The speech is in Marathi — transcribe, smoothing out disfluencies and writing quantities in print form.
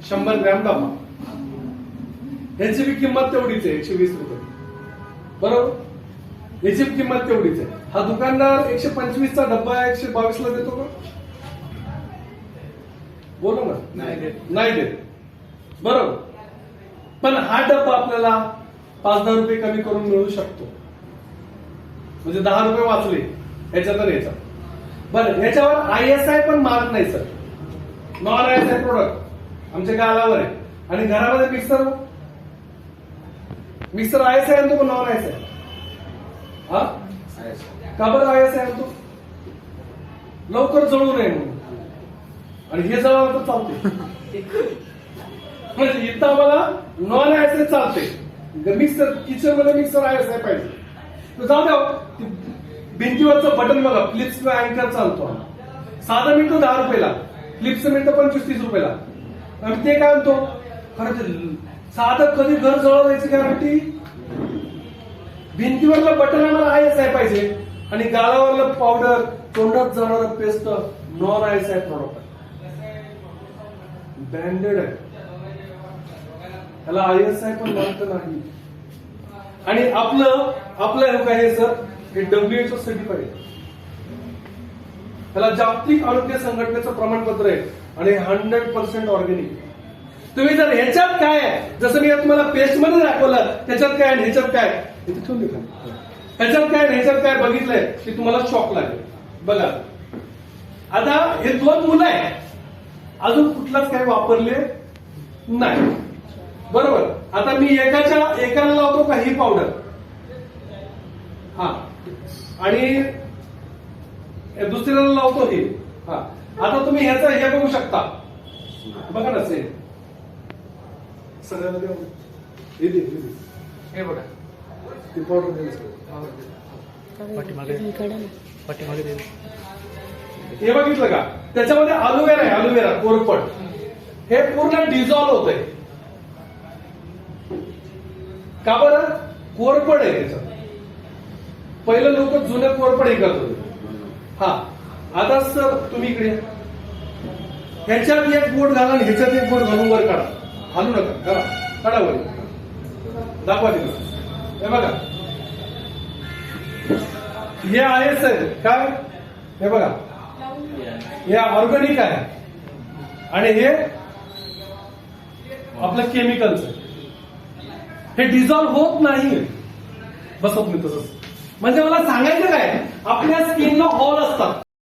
100 ग्रॅम डबा, ह्याची बी किंमत तेवढीच आहे 120 रुपये, बरोबर? याची किंमत तेवढीच आहे. हा दुकानदार 125 चा डब्बा 122 ला देतो का? बोलो ना, नाही देत, बरोबर. पण हा डब्बा आपल्याला 5-10 रुपये कमी करून मिळू शकतो, म्हणजे 10 रुपये वाचले ह्याच्यात आणि ह्याच्यात. बरं, ह्याच्यावर ISI पण मार्क नाही सर, नॉन ISI प्रोडक्ट आमच्या गालावर आहे. आणि घरामध्ये मिक्सर ISI आणतो का नॉन ISI? हा, का बरं ISI आणतो? लवकर जळू नये म्हणून. आणि हे जळालं तर चालते, म्हणजे इथं मला नॉन ISI चालते, मिक्सर किचन मध्ये मिक्सर ISI पाहिजे. तर जाऊ द्या, भिंतीवरचं बटन बघा, फ्लिप्स किंवा अँकर चालतो. साधा मिळतो 10 रुपयाला, फ्लिप्स मिळतं 25-30 रुपयाला. आणि ते काय म्हणतो, खरं साधं कधी घर जळवायची गॅरंटी. भिंतीवरलं बटन आम्हाला ISI पाहिजे, आणि गालावरलं पावडर, तोंडात जाणारं पेस्ट नॉन ISI प्रोडक्ट आहे, ब्रँडेड आहे, त्याला ISI पण मानत नाही. आणि आपलं काय सर, हे WHO सर्टिफाईड आहे, त्याला जागतिक आरोग्य संघटनेचं प्रमाणपत्र आहे, आणि 100% ऑर्गॅनिक. तुम्ही जर ह्याच्यात काय आहे, जसं मी तुम्हाला पेस्ट मध्ये दाखवलं, त्याच्यात काय आणि ह्याच्यात काय, ह्याच्यात काय ह्याच्यात काय बघितलंय की तुम्हाला शॉक लागेल. बघा, आता हे 2 मुलं आहे, अजून कुठलाच काय वापरले नाही, बरोबर. आता मी एकाला लावतो का ही पावडर, हा, आणि दुसऱ्याला लावतो हे, हा. आता तुम्ही ह्याचा हे बघू शकता, बघा ना सेम सगळ्यांना हे बघा, ती पावडर हे बघितलं का, त्याच्यामध्ये अलोवेरा आहे, अलोवेरा कोरफड, हे पूर्ण डिझॉल्व्ह होत आहे. का बरं? कोरफड आहे त्याच्यात. पहिलं लोक जुनं कोरफड हे करत होते. हा, आता सर तुम्ही इकडे ह्याच्यात एक बोट घाला आणि ह्याच्यात एक बोट घालून वर काढा, हालू नका, करा, काढा वर, दाखवा तिला. हे बघा, हे आहेच आहे काय, हे बघा, हे ऑर्गॅनिक आहे, आणि हे आपलं केमिकलच आहे. हे डिझॉल्व्ह होत नाही, बसत नाही तसंच. म्हणजे मला सांगायचं काय, आपल्या स्किनला हॉल असतात,